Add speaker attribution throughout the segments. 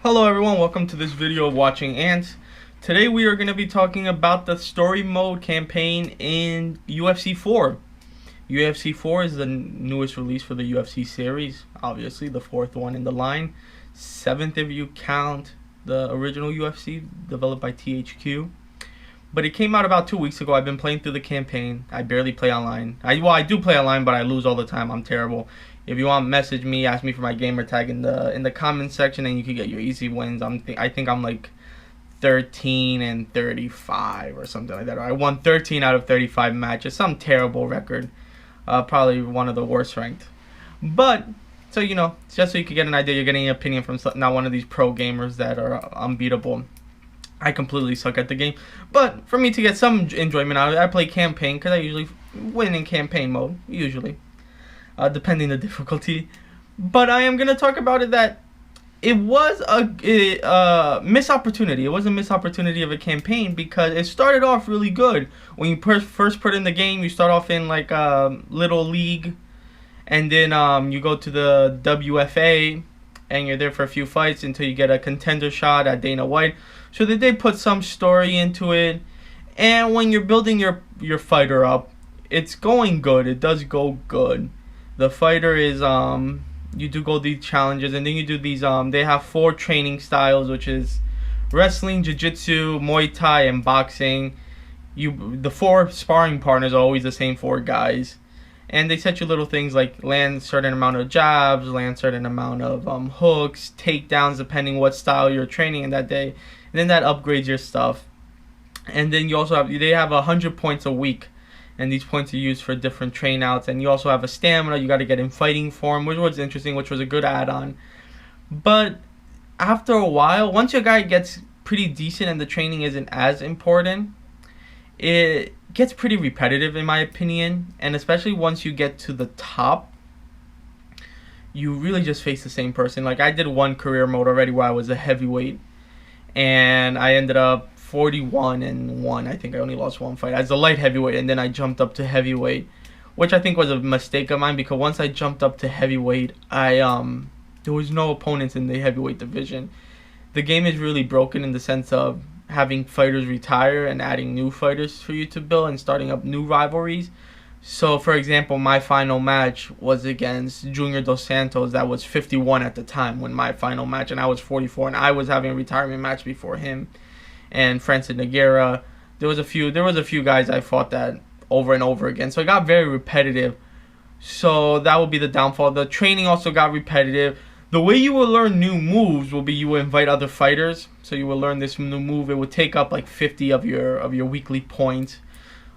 Speaker 1: Hello everyone, welcome to this video of watching Antz. Today we are going to be talking about the story mode campaign in UFC 4. UFC 4 is the newest release for the UFC series, obviously the fourth one in the line. Seventh if you count the original UFC, developed by THQ. But it came out about 2 weeks ago. I've been playing through the campaign. I barely play online. I do play online, but I lose all the time. I'm terrible. If you want, message me, ask me for my gamer tag in the comments section, and you can get your easy wins. I think I'm like 13 and 35 or something like that. I won 13 out of 35 matches. Some terrible record. Probably one of the worst ranked. But so just so you can get an idea, you're getting an opinion from not one of these pro gamers that are unbeatable. I completely suck at the game, but for me to get some enjoyment out of it, I play campaign because I usually win in campaign mode, depending the difficulty. But I am gonna talk about it that it was a missed opportunity. It was a missed opportunity of a campaign because it started off really good. When you first put in the game, you start off in like a little league, and then you go to the WFA, and you're there for a few fights until you get a contender shot at Dana White. So they did put some story into it, and when you're building your fighter up, it's going good. It does go good. The fighter is you do go these challenges, and then you do these they have 4 training styles, which is wrestling, jiu-jitsu, Muay Thai, and boxing. The 4 sparring partners are always the same 4 guys. And they set you little things like land certain amount of jabs, land certain amount of hooks, takedowns, depending what style you're training in that day. And then that upgrades your stuff. And then you also they have 100 points a week. And these points are used for different train outs. And you also have a stamina. You got to get in fighting form, which was interesting, which was a good add-on. But after a while, once your guy gets pretty decent and the training isn't as important, it gets pretty repetitive in my opinion. And especially once you get to the top, you really just face the same person. Like I did one career mode already where I was a heavyweight, and I ended up 41-1. I think I only lost one fight as a light heavyweight, and then I jumped up to heavyweight, which I think was a mistake of mine because once I jumped up to heavyweight, there was no opponents in the heavyweight division. The game is really broken in the sense of having fighters retire and adding new fighters for you to build and starting up new rivalries. So for example, my final match was against Junior Dos Santos. That was 51 at the time when my final match, and I was 44, and I was having a retirement match before him. And Francis Nogueira, there was a few guys I fought that over and over again. So it got very repetitive. So that would be the downfall. The training also got repetitive. The way you will learn new moves will be you will invite other fighters. So you will learn this new move. It would take up like 50 of your weekly points.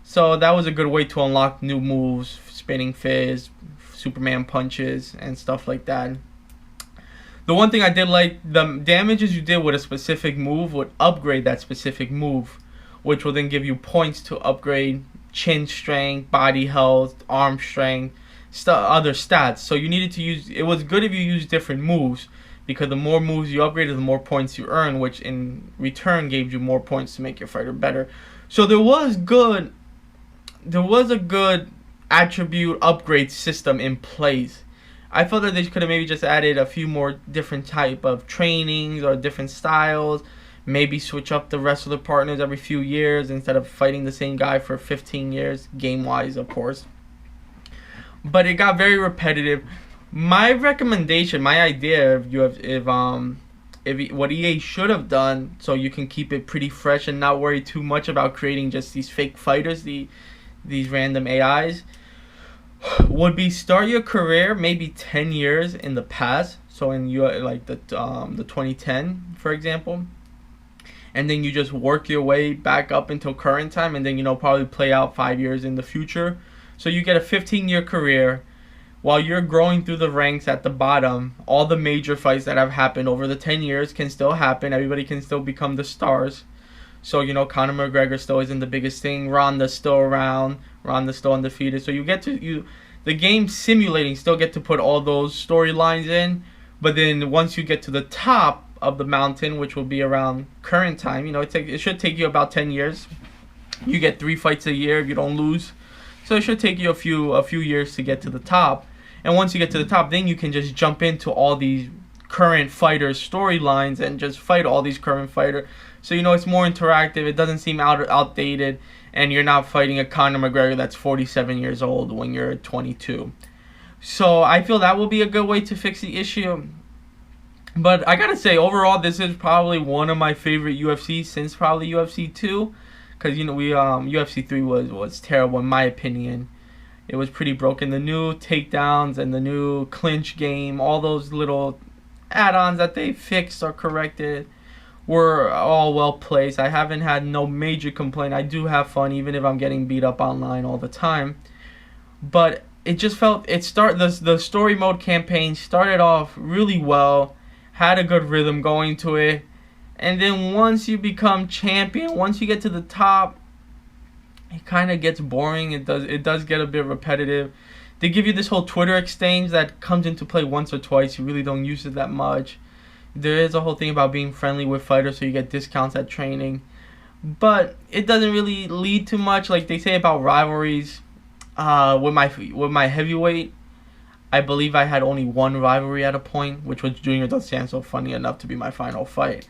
Speaker 1: So that was a good way to unlock new moves, spinning fizz, Superman punches, and stuff like that. The one thing I did like, the damages you did with a specific move would upgrade that specific move, which will then give you points to upgrade chin strength, body health, arm strength, other stats. So you needed to use, it was good if you used different moves, because the more moves you upgraded, the more points you earn, which in return gave you more points to make your fighter better. So there was a good attribute upgrade system in place. I felt that they could have maybe just added a few more different type of trainings or different styles. Maybe switch up the wrestler partners every few years instead of fighting the same guy for 15 years, game-wise, of course. But it got very repetitive. My recommendation, my idea, if what EA should have done, so you can keep it pretty fresh and not worry too much about creating just these fake fighters, these random AIs, would be start your career maybe 10 years in the past. So in like the 2010, for example, and then you just work your way back up until current time, and then probably play out 5 years in the future. So you get a 15-year career. While you're growing through the ranks at the bottom, all the major fights that have happened over the 10 years can still happen. Everybody can still become the stars. So, Conor McGregor still isn't the biggest thing. Ronda's still around. Ronda's still undefeated. So the game simulating still get to put all those storylines in. But then once you get to the top of the mountain, which will be around current time, it should take you about 10 years. You get 3 fights a year if you don't lose. So it should take you a few years to get to the top. And once you get to the top, then you can just jump into all these current fighters' storylines and just fight all these current fighters. So, you know, it's more interactive. It doesn't seem outdated. And you're not fighting a Conor McGregor that's 47 years old when you're 22. So I feel that will be a good way to fix the issue. But I gotta say, overall, this is probably one of my favorite UFC since probably UFC 2. Because, you know, UFC 3 was terrible in my opinion. It was pretty broken. The new takedowns and the new clinch game, all those little add-ons that they fixed or corrected were all well placed. I haven't had no major complaint. I do have fun even if I'm getting beat up online all the time. But it just felt the story mode campaign started off really well, had a good rhythm going to it, and then once you become champion, once you get to the top, it kind of gets boring. It does get a bit repetitive. They give you this whole Twitter exchange that comes into play once or twice. You really don't use it that much. There is a whole thing about being friendly with fighters so you get discounts at training. But it doesn't really lead to much. Like they say about rivalries, with my heavyweight, I believe I had only one rivalry at a point, which was Junior Dos Santos, funny enough to be my final fight.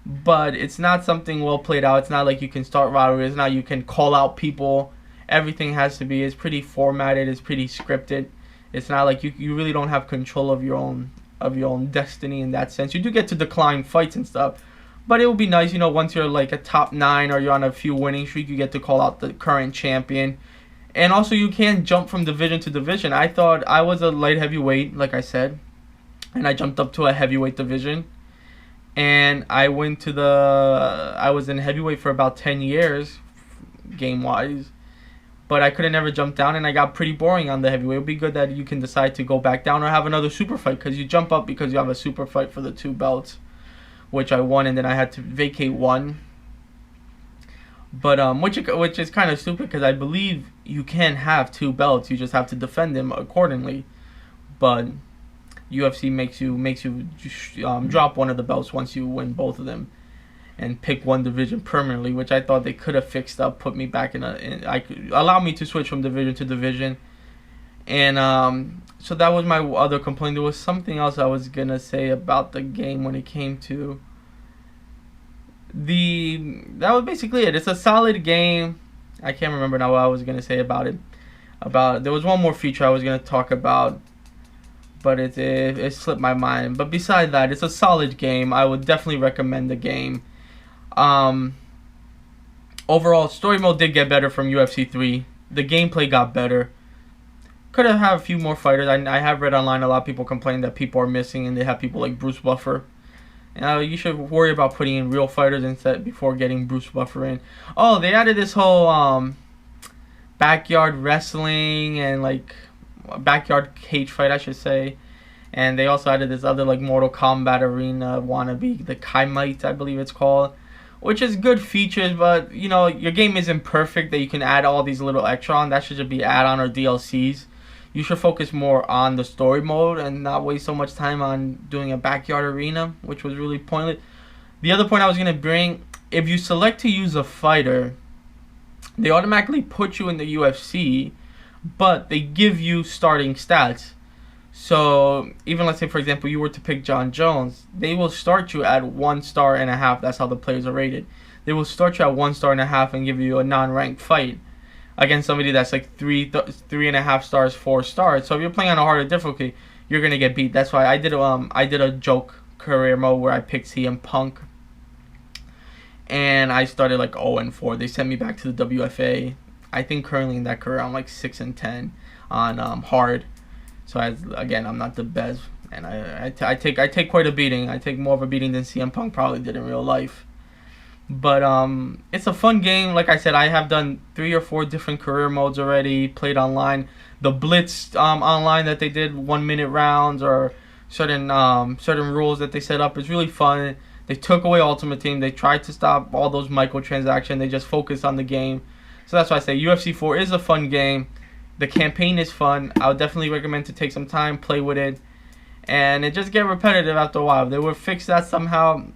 Speaker 1: But it's not something well played out. It's not like you can start rivalries. It's not you can call out people. Everything has to be. It's pretty formatted. It's pretty scripted. It's not like you really don't have control of your own destiny in that sense. You do get to decline fights and stuff, but it would be nice, you know, once you're like a top 9 or you're on a few winning streak, you get to call out the current champion. And also you can jump from division to division. I thought I was a light heavyweight, like I said, and I jumped up to a heavyweight division, and I was in heavyweight for about 10 years game wise, but I could have never jumped down, and I got pretty boring on the heavyweight. It would be good that you can decide to go back down or have another super fight, because you jump up because you have a super fight for the 2 belts, which I won, and then I had to vacate 1. But which is kind of stupid, because I believe you can have 2 belts. You just have to defend them accordingly. But UFC makes you drop one of the belts once you win both of them, and pick one division permanently, which I thought they could have fixed up, put me back allow me to switch from division to division. And so that was my other complaint. There was something else I was gonna say about the game when it came to that was basically it. It's a solid game. I can't remember now what I was gonna say about it. There was one more feature I was gonna talk about, but it slipped my mind. But beside that, it's a solid game. I would definitely recommend the game. Overall, story mode did get better from UFC 3. The gameplay got better. Could have had a few more fighters. I have read online a lot of people complain that people are missing, and they have people like Bruce Buffer. You should worry about putting in real fighters instead before getting Bruce Buffer in. Oh, they added this whole backyard wrestling and like backyard cage fight, I should say. And they also added this other like Mortal Kombat arena wannabe, the Kaimite, I believe it's called, which is good features, but you know, your game isn't perfect that you can add all these little extra on. That should just be add-on or DLCs. You should focus more on the story mode and not waste so much time on doing a backyard arena, which was really pointless. The other point I was going to bring, if you select to use a fighter, they automatically put you in the UFC, but they give you starting stats. So even let's say, for example, you were to pick John Jones, they will start you at 1.5 stars. That's how the players are rated. They will start you at 1.5 stars and give you a non-ranked fight against somebody that's like 3.5 stars, 4 stars. So if you're playing on a harder difficulty, you're gonna get beat. That's why I did a joke career mode where I picked CM Punk, and I started like 0-4. They sent me back to the WFA. I think currently in that career I'm like 6-10 on hard. So I'm not the best, and I take quite a beating. I take more of a beating than CM Punk probably did in real life. But it's a fun game. Like I said, I have done 3 or 4 different career modes already, played online. The Blitz online that they did 1-minute rounds, or certain rules that they set up is really fun. They took away Ultimate Team. They tried to stop all those microtransactions. They just focused on the game. So that's why I say UFC 4 is a fun game. The campaign is fun. I would definitely recommend to take some time, play with it. And it just get repetitive after a while. If they would fix that somehow,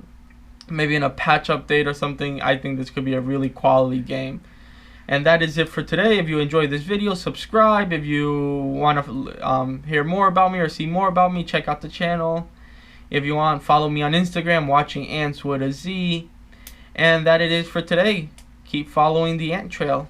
Speaker 1: maybe in a patch update or something, I think this could be a really quality game. And that is it for today. If you enjoyed this video, subscribe. If you want to hear more about me or see more about me, check out the channel. If you want, follow me on Instagram, watching Antz with a Z. And that it is for today. Keep following the ant trail.